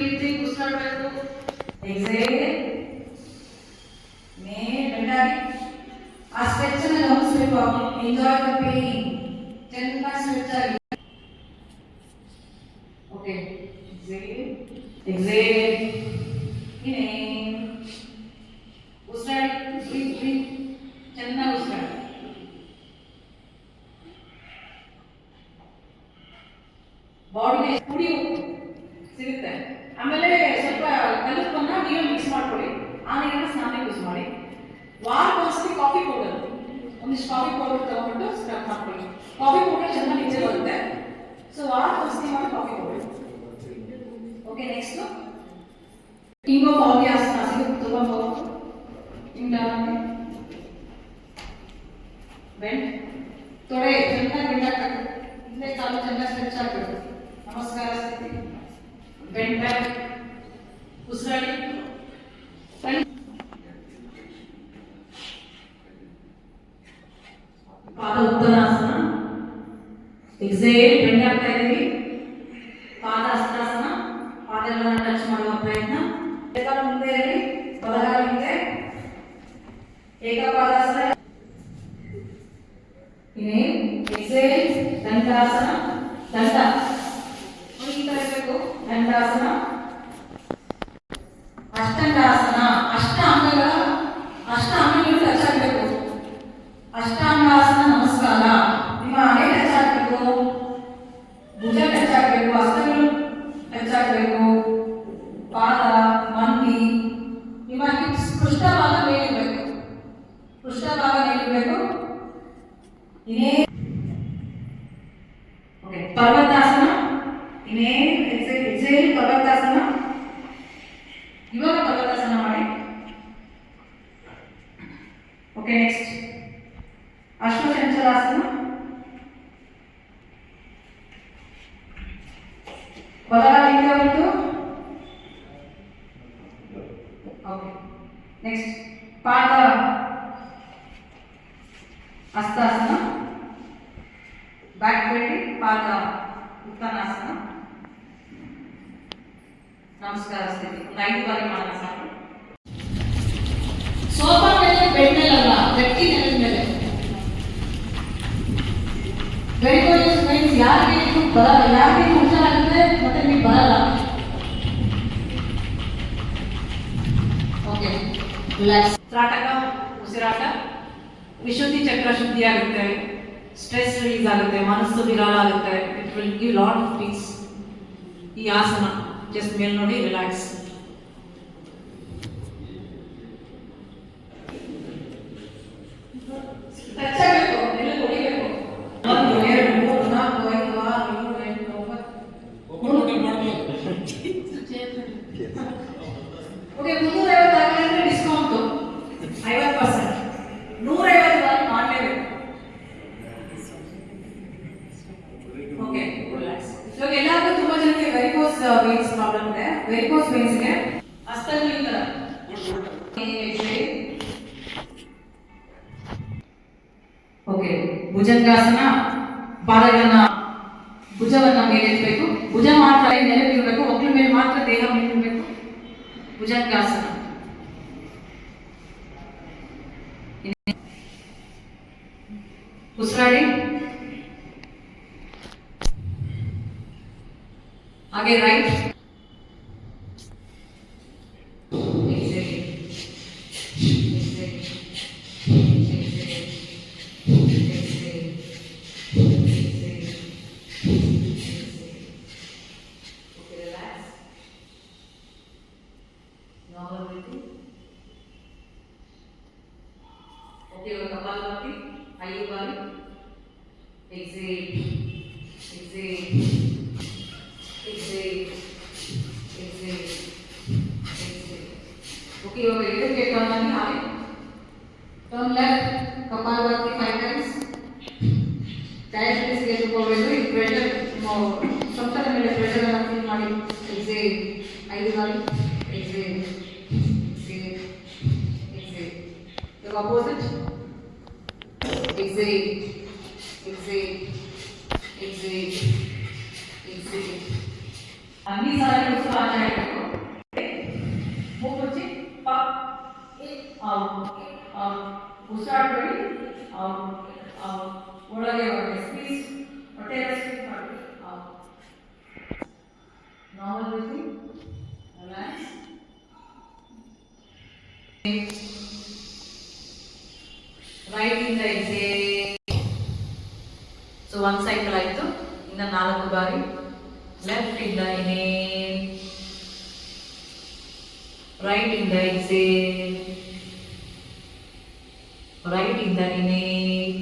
ರೀತಿ ಉಸಿರಾಡಬೇಕು. ಎಕ್ಸೇಲ್ ಮೇ ಬೆಂಡಾಗಿ ಆ ಸ್ಟ್ರೆಚ್ ಅನ್ನು ಗಮನಿಸಬೇಕು. Enjoy the pain. ಚೆನ್ನಾಗಿ ಸ್ಟ್ರೆಚ್ ಆಗಿ. ಓಕೆ ಎಕ್ಸೇಲ್ ಎಕ್ಸೇಲ್ ಇನ್ಹೇಲ್ ಉಸಿರಾಡಿ. ಬ್ರೀತ್ ಚೆನ್ನಾಗಿ ಉಸಿರಾಡಿ. ಬಾಡಿಗೆ ಪುಡಿ ಸಿಗುತ್ತೆ. ಆಮೇಲೆ ಸ್ವಲ್ಪ ಕಲುಪ್ಪನ್ನ ನೀರು ಮಿಕ್ಸ್ ಮಾಡ್ಕೊಳ್ಳಿ. ಆ ನೀರನ್ನ ಸ್ನಾನಕ್ಕೆ ಯೂಸ್ ಮಾಡಿ. ವಾರಕ್ಕೆ ಒಂದ್ಸತಿ ಕಾಫಿ ಪೌಡರ್, ಒಂದಿಷ್ಟು ಕಾಫಿ ಪೌಡರ್ ತಗೊಂಡ್ಬಿಟ್ಟು ಸ್ಕ್ರಬ್ ಮಾಡ್ಕೊಳ್ಳಿ. ಕಾಫಿ ಪೌಡರ್ ಚೆನ್ನಾಗಿ ನಿಜ ಬರುತ್ತೆ. ಸೊ ವಾರಕ್ಕೆ ಒಂದ್ಸತಿ ಮಾಡಿ ಕಾಫಿ ಪೌಡರ್. ಓಕೆ ನೆಕ್ಸ್ಟ್ ಹಿಂಗೋ ಬಾವಿ ಆಸನ ಸಿಗುತ್ತೆ. ತುಂಬ ಬಾವು ಹಿಂಗ ಬೆಂಡ್ ತೊಡೆ ಚೆನ್ನಾಗಿ ಬೆಂಡಾಗಬೇಕು. ಹಿಂದೆ ಕಾಲು ಚೆನ್ನಾಗಿ ಸ್ಟ್ರೆಚ್ ಆಗಬೇಕು. ನಮಸ್ಕಾರ ಸ್ಥಿತಿ. Bend back. ಉಸಿರಾಡಿ. ಪಾದ ಉತ್ತರಾಸನ. ಎಕ್ಸೇಲ್ ಬೆಂಡ್ ಆಗ್ತಾ ಇದೀವಿ. ಪಾದ ಹಸ್ತಾಸನ. ಪಾದಗಳನ್ನು ಟಚ್ ಮಾಡುವ ಪ್ರಯತ್ನ. ಎಡಗಾಲ ಮುಂದೆ ಇರಲಿ, ಬಲಗಾಲ ಹಿಂದೆ. ಏಕಪಾದಾಸನ. ಇನ್ಹೇಲ್ ಎಕ್ಸೇಲ್ ದಂಡಾಸನ. ದಂಡ ಈ ತರ ಇರಬೇಕು. ದಂಡಾಸನ. ಅಷ್ಟಾಂಗಾಸನ. ಅಷ್ಟ ಅಂಗಗಳು ಟಚ್ ಆಗಬೇಕು. ಅಷ್ಟಾಂಗಾಸನ. ನಮಸ್ಕಾರ. ನಿಮ್ಮ ಹಣೆ ಟಚ್ ಆಗಬೇಕು, ಭುಜ ಟಚ್ ಆಗಬೇಕು, ಹಸ್ತಗಳು ಟಚ್ ಆಗಬೇಕು, ಪಾದ ಮಂಡಿ ನಿಮ್ಮ ಹಿಪ್ಸ್ ಪೃಷ್ಠಭಾಗ ಮೇಲಿರಬೇಕು. ಪೃಷ್ಠಭಾಗ ಮೇಲಿರಬೇಕು. ಇನ್ನೇ ಓಕೆ ಪರ್ವತಾಸನ. ಇನ್ನೇ ಎಕ್ಸೇಲ್ ಪರ್ವತಾಸನ. ಇವಾಗ ಪರ್ವತಾಸನ ಮಾಡಿ. Okay next ಅಶ್ವಚಂಚಲಾಸನ. ಬಲಗಾಲ ಹಿಂದೆ ಬಂತು. ಓಕೆ ನೆಕ್ಸ್ಟ್ ಪಾದ ಹಸ್ತಾಸನ. ಬ್ಯಾಕ್ ಬೆಂಡಿ. ಪಾದ ಉತ್ತರಾಸನ. ನಮಸ್ಕಾರ ಸ್ಥಿತಿ. 5 ಬಾರಿ ಮಾಡೋಣ ಸಾಕು. ಸೋಫಾ ಮೇಲೆ ಬೆಡ್ ಮೇಲೆ ಅಲ್ಲ, ಗಟ್ಟಿ ನೆಲದ ಮೇಲೆ. ವೆರಿಕೋಸ್ ಮೀನ್ಸ್ ಯಾರಿಗೆ ಇದು ಬರಲ್ಲ, ಯಾರಿಗೆ ಹುಷಾರಾಗುತ್ತೆ ಮತ್ತೆ ನೀವು ಬರಲ್ಲ. Okay relax. ತ್ರಾಟಕ ಉಸಿರಾಟ. ವಿಶುದ್ಧಿ ಚಕ್ರ ಶುದ್ಧಿ ಆಗುತ್ತೆ. ಸ್ಟ್ರೆಸ್ ರಿಲೀಸ್ ಆಗುತ್ತೆ. ಮನಸ್ಸು ವಿರಾಳ ಆಗುತ್ತೆ. It will give lot of piece. ಈ ಆಸನ ಜಸ್ಟ್ ಮೇಲೆ ನೋಡಿ ರಿಲ್ಯಾಕ್ಸ್. ಟಚ್ ಆಗಬೇಕು, ಎಲ್ಲ ಹೊಡಿಬೇಕು. 1 2 3 4 5 6 7 8 9 ಓಕೆ 350 ಆಗಲಿದ್ರೆ ಡಿಸ್ಕೌಂಟ್ 50%. 150 ಬಾರಿ ಮಾಡಲೇಬೇಕು. Okay relax. ಇವಾಗ ಎಲ್ಲರಿಗೂ ತುಂಬಾ ಜನಕ್ಕೆ ವೆರಿಕೋಸ್ ವೇನ್ಸ್ ಪ್ರಾಬ್ಲಮ್ ಇದೆ. ವೆರಿಕೋಸ್ ವೇನ್ಸ್ ಗೆ ಹಸ್ತಗಳು ಈ ತರ. ಓಕೆ ಭುಜಂಗಾಸನ. ಪಾದಗಳನ್ನ ಭುಜವನ್ನ ಮೇಲೆತ್ತಬೇಕು. ಭುಜ ಮಾತ್ರ ನೆಲಕ್ಕಿರಬೇಕು. ಒಕ್ಕಲ ಮೇಲೆ ಮಾತ್ರ ದೇಹ ಮೇಲಿರಬೇಕು. ಭುಜಂಗಾಸನ. ಉಸಿರಾಡಿ. ಹಾಗೆ ರೈಟ್. ಓಕೆ ಕಪಾಲಭಾತಿ 5 ಬಾರಿ. Exhale exhale exhale exhale exhale. Okay ಇವಾಗ ಎಡಕ್ಕೆ ಟರ್ನ್ ಆಗಿ ಹಾಗೆ turn left. Kapalbhati 5 times. Diabetes ಗೆ ತಗೋಬೇಕು. ಈ ಪ್ರೆಷರ್ ಸೊಂಟದ ಮೇಲೆ ಪ್ರೆಷರ್ ಅನ್ನು ಫೀಲ್ ಮಾಡಿ. ಎಕ್ಸೇಲ್ 5 ಬಾರಿ. Exhale exhale exhale. ಇವಾಗ opposite. exhale, exhale, exhale, exhale. ಅನ್ನಿ ಸಾಲ ಉಸಿರು ಆಚೆ ಹಾಕಬೇಕು. ಮೂಗು ಮುಚ್ಚಿ ಪಕ್ ಔಟ್ ಔಟ್. ಉಸಿರಾಡಬೇಡಿ. Out out. ಒಳಗೆ ಹೊರಗೆ ಸ್ಕ್ವೀಸ್. ಹೊಟ್ಟೆ ಸ್ಕ್ವೀಸ್ ಮಾಡಿ. Out. Normal breathing. Relax. Right ಇಂದ ಎಕ್ಸೇಲ್. ಸೊ ಒಂದು ಸೈಕಲ್ ಆಯಿತು. ಇನ್ನು 4 ಬಾರಿ ಲೆಫ್ಟ್ ಇಂದ ಇನ್ಹೇಲ್, ರೈಟ್ ಇಂದ ಎಕ್ಸೇಲ್, ರೈಟ್ ಇಂದ ಇನ್ಹೇಲ್,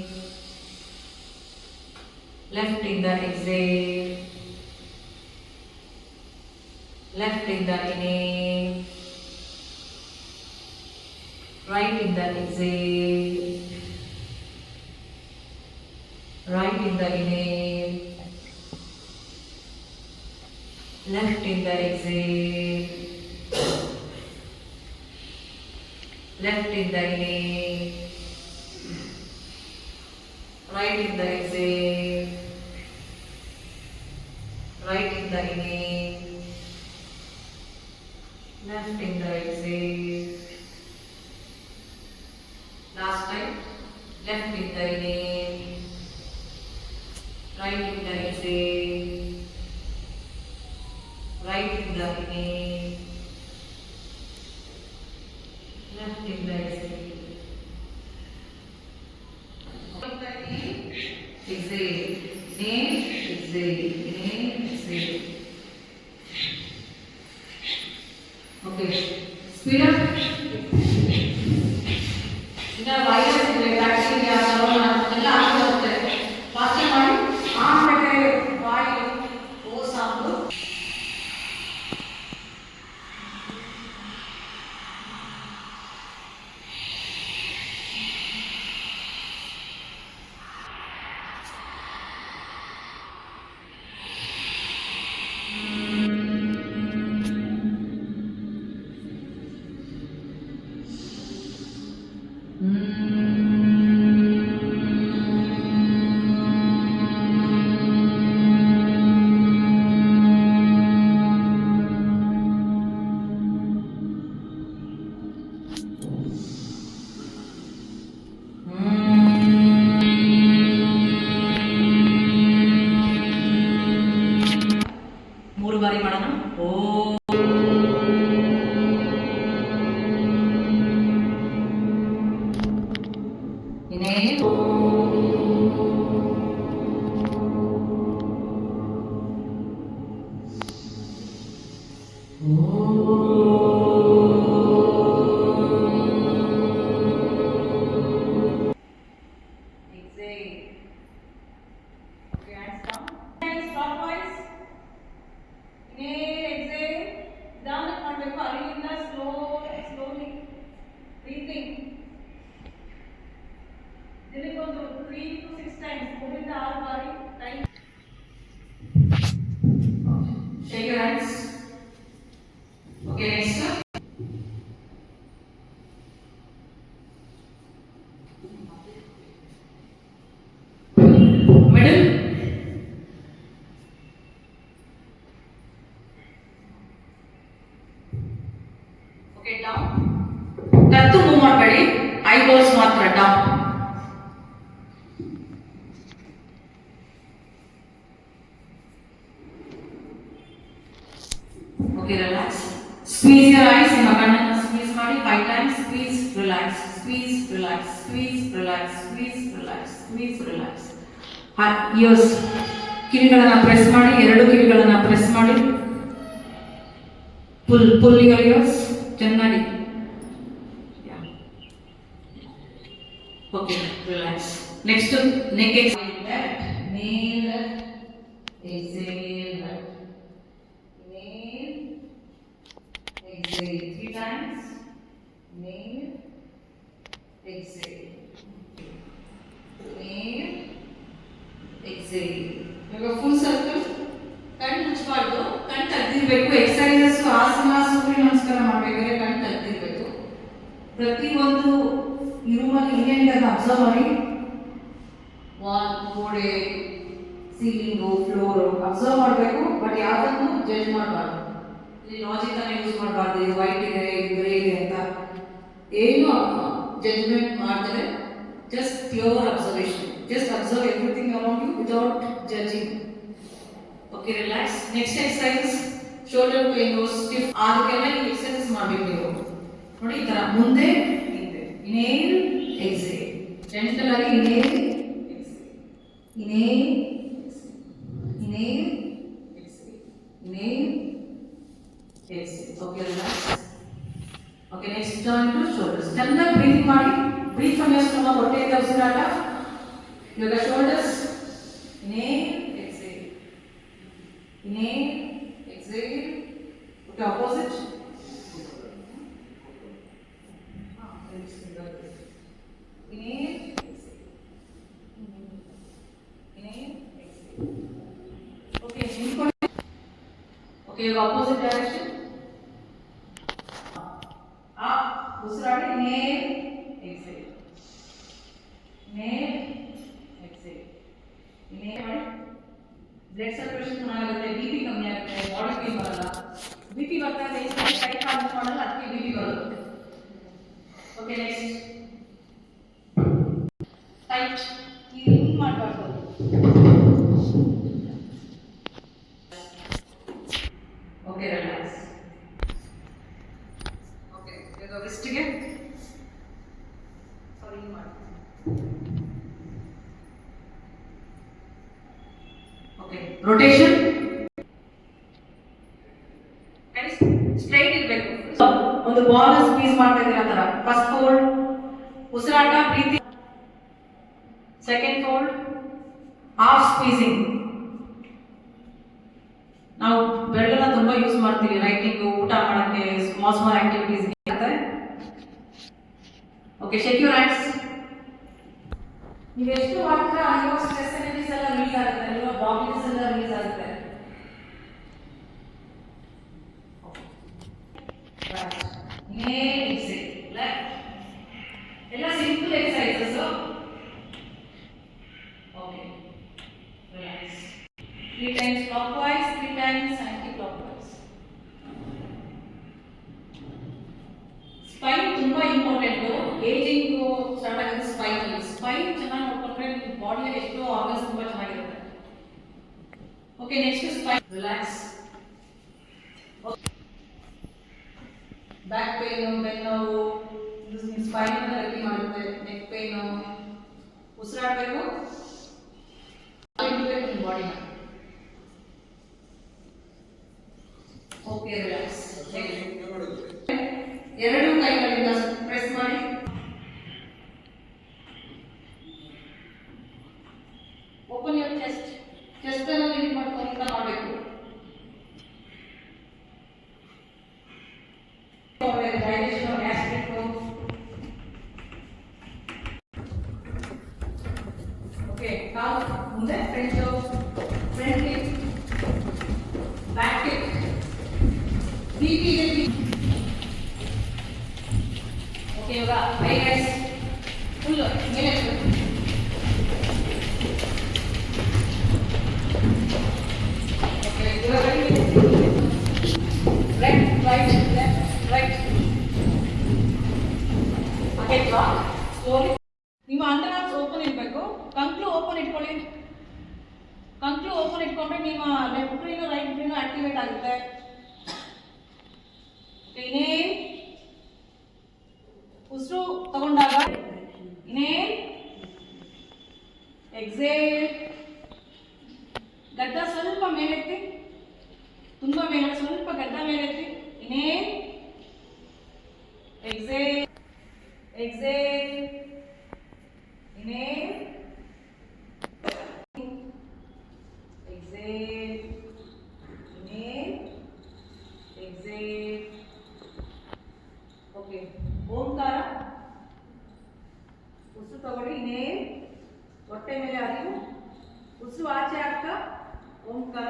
ಲೆಫ್ಟ್ ಇಂದ ಎಕ್ಸೇಲ್, ಲೆಫ್ಟ್ ಇಂದ ಇನ್ಹೇಲ್, ರೈಟ್ ಇಂದ exhale, right in the inhale, left in the exhale, left in the inhale, right in the exhale, right in the inhale, left in the exhale. Last time, left in the inhale, right in the exhale, right in the inhale, left in the exhale. Exhale, inhale, exhale, inhale, exhale. Okay, speed up. ಇನ್ನ virus ಇದೆ, bacteria, corona ಎಲ್ಲ ಆಗ್ತಿರುತ್ತೆ. Watch ಮಾಡಿ. ಆಮೇಲೆ ಬಾಯಿ ಓ ಸಾಂಬು. ಮೂರು ಬಾರಿ ಮಾಡೋಣ. ಓ inhale, exhale. Okay, hands down. Hands clockwise. Inhale, exhale. Down ಮಾಡಬೇಕು. ಅಲ್ಲಿಂದ slowly breathing. ದಿನಕ್ಕೊಂದು 3 to 6 times, 3 to 6 ಬಾರಿ time. Shake your hands. Okay, next. Middle. Okay, down. ಕತ್ತು ಮೂವ್ ಮಾಡಬೇಡಿ, ಐಬ್ರೋಸ್ ಮಾತ್ರ down. Okay, relax. Squeeze your eyes. ನಿಮ್ಮ ಕಣ್ಣನ್ನು squeeze ಮಾಡಿ 5 times. Squeeze, relax, squeeze, relax, squeeze, relax, squeeze, relax, squeeze, relax. Ears. ಕಿವಿಗಳನ್ನು press ಮಾಡಿ, 2 ಕಿವಿಗಳನ್ನು press ಮಾಡಿ. Pull your ears. ಚೆನ್ನಾಗಿ. Okay, relax. Next, neck exhale, left, knee left, exhale left, knee, exhale 3 times, knee, exhale, knee, exhale. ಇವಾಗ full circle. ಕಣ್ಣು ಮುಚ್ಚಬಾರ್ದು, ಕಣ್ಣು ತೆಗೆದಿರಬೇಕು. Exercises ಆಸನ, ಸೂರ್ಯ ನಮಸ್ಕಾರ ಮಾಡಬೇಕಾದ್ರೆ ಕಣ್ಣು ತೆಗೆದಿರಬೇಕು. ಪ್ರತಿಯೊಂದು ಈ ರೂಮಲ್ಲಿ ಏನೇನಿದೆ ಅಂತ ಅಬ್ಸರ್ವ್ ಮಾಡಿ. ವಾಲ್, ಗೋಡೆ, ಸೀಲಿಂಗು, ಫ್ಲೋರು ಅಬ್ಸರ್ವ್ ಮಾಡಬೇಕು. ಬಟ್ ಯಾವುದನ್ನು ಜಡ್ಜ್ ಮಾಡಬಾರ್ದು. ಇಲ್ಲಿ ಲಾಜಿಕ್ ಅನ್ನ ಯೂಸ್ ಮಾಡಬಾರ್ದು, ಇದು ವೈಟ್ ಇದೆ ಇದು ಗ್ರೇ ಇದೆ ಅಂತ ಏನು ಜಡ್ಜ್ಮೆಂಟ್ ಮಾಡಿದ್ರೆ just pure observation. Just observe everything around you without judging. Okay, relax. Next exercise shoulder pain stiff ಅದಕ್ಕೆಲ್ಲ ನೀವು ಎಕ್ಸರ್ಸೈಸ್ ಮಾಡಬೇಕು. ನೀವು ನೋಡಿ ಈ ತರ ಮುಂದೆ ಹಿಂದೆ, ಇನೇಲ್ ಎಕ್ಸೇಲ್, ಜೆಂಟಲ್ ಆಗಿ inhale exhale, inhale inhale exhale, inhale exhale. Okay, relax. Okay, next turn to shoulders. ಚೆನ್ನಾಗಿ ಬ್ರೀತಿಂಗ್ ಮಾಡಿ. ಬ್ರೀತ್ ಫ್ರಮ್ ಯುವರ್ ಸ್ಟಮಕ್, ಹೊಟ್ಟೆಯಿಂದ ಉಸಿರಾಟ. ಇವಾಗ shoulders, inhale exhale, inhale exhale. Okay, opposite. Inhale, exhale. Inhale, exhale. Okay, okay, opposite direction. Up, usrade, inhale, exhale. Inhale, exhale. Inhale ಮಾಡಿ. Blood circulation ಚೆನ್ನಾಗಿರುತ್ತೆ, BP ಕಮ್ಮಿ ಆಗುತ್ತೆ, body pain ಬರಲ್ಲ. BP ಬರ್ತಾ ಇದೆ, ಕೈ ಕಾಲು ಮಾಡಲ್ಲ, ಅದಕ್ಕೆ BP ಬರೋದು. Okay, next tight. ಇದು ಹಿಂಗೆ ಮಾಡಬಾರ್ದು. Okay, relax. ಓಕೆ, ಈಗ ರಿಸ್ಟ್ಗೆ ಸಾರಿ ಹಿಂಗೆ ಮಾಡಿ. ಓಕೆ, ರೊಟೇಷನ್ ಸ್ಟ್ರೈಟ್ ಇರಬೇಕು. ಒಂದು ಬಾಲ್ ಸ್ಕ್ವೀಸ್ ಮಾಡ್ತಾ ಇದ್ದೀರಾ ಆ ಥರ. ಫಸ್ಟ್ ಫೋಲ್ಡ್, ಉಸಿರಾಟ, breathing. Second fold, half squeezing. ನಾವು ಬೆರಳನ್ನ ತುಂಬಾ ಯೂಸ್ ಮಾಡ್ತೀವಿ ರೈಟಿಂಗ್, ಊಟ ಮಾಡಕ್ಕೆ, small small activities. Okay, shake your hands. ನೀವು ಎಷ್ಟು ಮಾಡ್ತೀರಾ ಅಲ್ಲಿರೋ ಸ್ಟ್ರೆಸ್ ಎನರ್ಜೀಸ್ ಎಲ್ಲ ರಿಲೀಸ್ ಆಗುತ್ತೆ, ಅಲ್ಲಿರೋ ಬಾಡಿಸ್ ಎಲ್ಲ ರಿಲೀಸ್ ಆಗುತ್ತೆ. ಎಲ್ಲ simple exercises. Okay, relax. 3 times clockwise, 3 times anti-clockwise. Spine ತುಂಬಾ ಇಂಪಾರ್ಟೆಂಟ್. ಏಜಿಂಗ್ ಸ್ಟಾರ್ಟ್ ಆಗುತ್ತೆ ಸ್ಪೈನ್ ಅಲ್ಲಿ. ಸ್ಪೈನ್ ಚೆನ್ನಾಗಿ ನೋಡ್ಕೊಂಡ್ರೆ ನಿಮ್ಮ ಬಾಡಿಯಲ್ಲಿ ಎಷ್ಟೋ ಆರ್ಗನ್ಸ್ ತುಂಬಾ ಚೆನ್ನಾಗಿರುತ್ತೆ. Okay, next spine. Relax. Back pain, ಬೆನ್ನೋವು, ಇದು ನಿಮ್ಮ ಸ್ಪೈನ್ ಅನ್ನ ರೆಡಿ ಮಾಡುತ್ತೆ. ನೆಕ್ ಪೇನ್, ಉಸಿರಾಡಬೇಕು, ನಿಮ್ಮ ಬಾಡಿನ. Okay, relax. ಎರಡು ಕೈಗಳಿಂದ ಪ್ರೆಸ್ ಮಾಡಿ. Open your chest. ಚೆಸ್ಟ್ ಅನ್ನು ಲಿಫ್ಟ್ ಮಾಡ್ಕೊಂಡು ಮಾಡಬೇಕು. Digestion of gastric. ಓಕೆ, ಕಾಲು ಮುಂದೆ, front kick, back kick. BP ಇದೆ. ಓಕೆ, ಇವಾಗ ಐಸ್ ಫುಲ್ ಮೇಲೆ. ಓಕೆ, ಇವಾಗ left right left right. Okay, slowly. ನಿಮ್ಮ ಅಂಡರ್ ಆರ್ಮ್ಸ್ ಓಪನ್ ಇರಬೇಕು. ಕಂಕ್ಲು ಓಪನ್ ಇಟ್ಕೊಳ್ಳಿ. ಕಂಕ್ಲು ಓಪನ್ ಇಟ್ಕೊಂಡ್ರೆ ನಿಮ್ಮ left brain right brain activate ಆಗುತ್ತೆ. ಇನೇಲ್, ಉಸಿರು ತಗೊಂಡಾಗ ಇನೇಲ್, ಎಕ್ಸೇಲ್. ಗಡ್ಡ ಸ್ವಲ್ಪ ಮೇಲೆತ್ತಿ, ತುಂಬಾ ಮೇಲೆ, ಸ್ವಲ್ಪ ಗಡ್ಡ ಮೇಲೆತ್ತಿ. Inhale, exhale, exhale, inhale, exhale, inhale, exhale. Okay, ಓಂಕಾರ. ಉಸಿರು ತಗೊಳ್ಳಿ. ಇನೇಲ್, ಹೊಟ್ಟೆ ಮೇಲೆ ಅರಿವು, ಉಸಿರು ಆಚೆ ಆಗ್ತಾ ಓಂಕಾರ.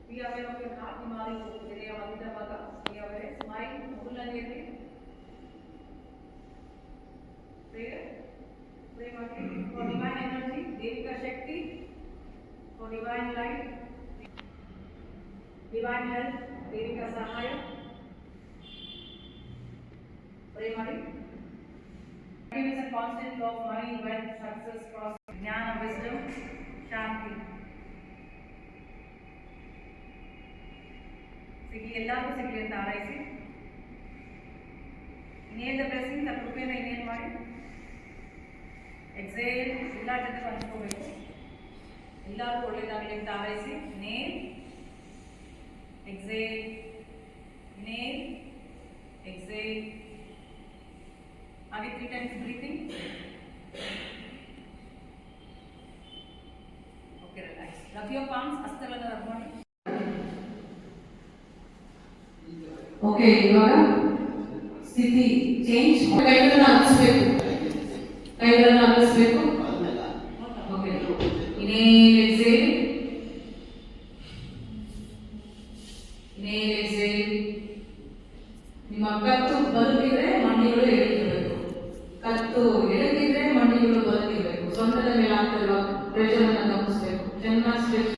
Be aware of your heart, Himari, Area Vadita Baga, be aware, smile, Mulani, prayer, pray for divine energy, Devika Shakti, for divine light, divine health, Devika Sahaya, pray Mari. Is a constant flow of money, wealth, success, prosperity, jnana, wisdom, shanti. ಸಿಗಲಿ ಎಲ್ಲರಿಗೂ ಸಿಗಲಿ ಅಂತ ಹಾರೈಸಿ ಇನ್ನೇನು blessings ಆ ಕೃಪೆನ ಇನ್ನೇನು ಮಾಡಿ exhale ಎಲ್ಲ ಜೊತೆ ಹಂಚ್ಕೋಬೇಕು ಎಲ್ಲರಿಗೂ ಒಳ್ಳೇದಾಗಲಿ ಅಂತ ಹಾರೈಸಿ ನೇಮ್ ಎಕ್ಸೇಲ್ ನೇಮ್ ಎಕ್ಸೇಲ್ ಹಾಗೆ 3 times breathing. Okay, relax. Rub your palms, ಹಸ್ತಗಳನ್ನು ರಬ್ ಮಾಡಿ. ಓಕೆ, ಇವಾಗ ಸ್ಥಿತಿ ಚೇಂಜ್. ಕೈಗಳನ್ನು ಅನಿಸ್ಬೇಕು, ಕೈಗಳನ್ನು ಅನಿಸ್ಬೇಕು. Okay, inhale exhale, inhale exhale. ನಿಮ್ಮ ಕತ್ತು ಬಲಗಿದ್ರೆ ಮಂಡಿಗಳು ಎಳೆದಿರಬೇಕು, ಕತ್ತು ಎಳೆದಿದ್ರೆ ಮಂಡಿಗಳು ಬಲಗಿರಬೇಕು. ಸೊಂಟದ ಮೇಲೆ ಆಗ್ತಿರುವ ಪ್ರೆಷರ್ ಅನ್ನು ಗಮನಿಸಬೇಕು. ಚೆನ್ನಾಗಿ ಸ್ಟ್ರೆಚ್.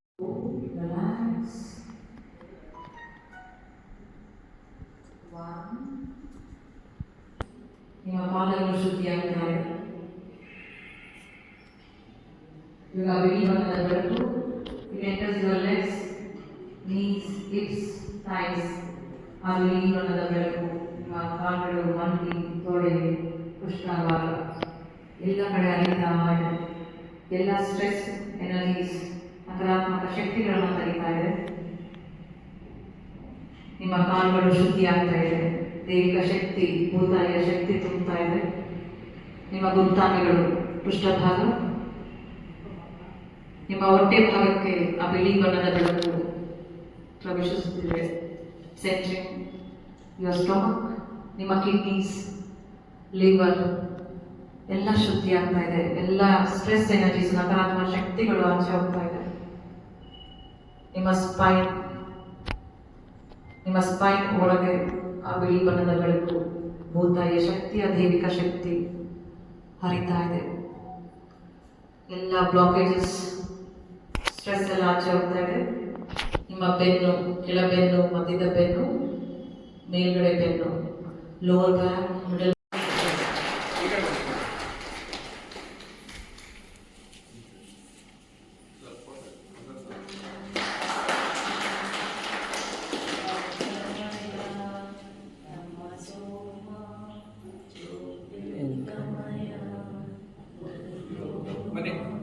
ನಿಮ್ಮ ಪಾದಗಳು ಶುದ್ಧಿಯಾಗ್ತವೆ. ಇವಾಗ ಬಿಳಿ ಬಣ್ಣದ ಬೆಳಕು it enters your legs, knees, hips, thighs. ಆ ಬಿಳಿ ಬಣ್ಣದ ಬೆಳಕು ನಿಮ್ಮ ಕಾಲುಗಳು, ಮಂಡಿ, ತೊಡೆ, ಕೃಷ್ಣಭಾಗ ಎಲ್ಲ ಕಡೆ ಹರಿತಾ ಇದೆ. ಎಲ್ಲ ಸ್ಟ್ರೆಸ್ ಎನರ್ಜೀಸ್, ನಕಾರಾತ್ಮಕ ಶಕ್ತಿಗಳನ್ನು ತೆಗಿತಾ ಇದೆ. ನಿಮ್ಮ ಕಾಲುಗಳು ಶುದ್ಧಿ ಆಗ್ತಾ ಇದೆ. ದೈವಿಕ ಶಕ್ತಿ, ಭೂತಾಯಿಯ ಶಕ್ತಿ ತುಂಬುತ್ತಾ ಇದೆ. ನಿಮ್ಮ ಗುರುತಾಂಗಗಳು, ಪೃಷ್ಠಭಾಗ, ನಿಮ್ಮ ಹೊಟ್ಟೆ ಭಾಗಕ್ಕೆ ಆ ಬಿಳಿ ಬಣ್ಣದ ಬೆಳಕು ಪ್ರವೇಶಿಸುತ್ತಿದೆ. ಸೆಂಟ್ರಿಂಗ್ ಯುವರ್ ಸ್ಟಮಕ್, ನಿಮ್ಮ ಕಿಡ್ನೀಸ್, ಲಿವರ್ ಎಲ್ಲ ಶುದ್ಧಿ ಆಗ್ತಾ ಇದೆ. ಎಲ್ಲ ಸ್ಟ್ರೆಸ್ ಎನರ್ಜೀಸ್, ನಕಾರಾತ್ಮಕ ಶಕ್ತಿಗಳು ಆಚೆ ಹೋಗ್ತಾ ಇದೆ. ನಿಮ್ಮ ಸ್ಪೈನ್ ಒಳಗೆ ಆ ಬಿಳಿ ಬಣ್ಣದ ಬೆಳಕು, ಭೂತಾಯಿಯ ಶಕ್ತಿಯ ದೈವಿಕ ಶಕ್ತಿ ಹರಿತಾ ಇದೆ. ಎಲ್ಲ ಬ್ಲಾಕೇಜಸ್, ಸ್ಟ್ರೆಸ್ ಎಲ್ಲ ಆಚೆ ಹೋಗ್ತಾ ಇದೆ. ನಿಮ್ಮ ಬೆನ್ನು, ಕೆಳಬೆನ್ನು, ಮಧ್ಯದ ಬೆನ್ನು, ಮೇಲ್ಗಡೆ ಬೆನ್ನು, ಲೋವರ್ ಬ್ಯಾಕ್, ಮಿಡಲ್. Balik.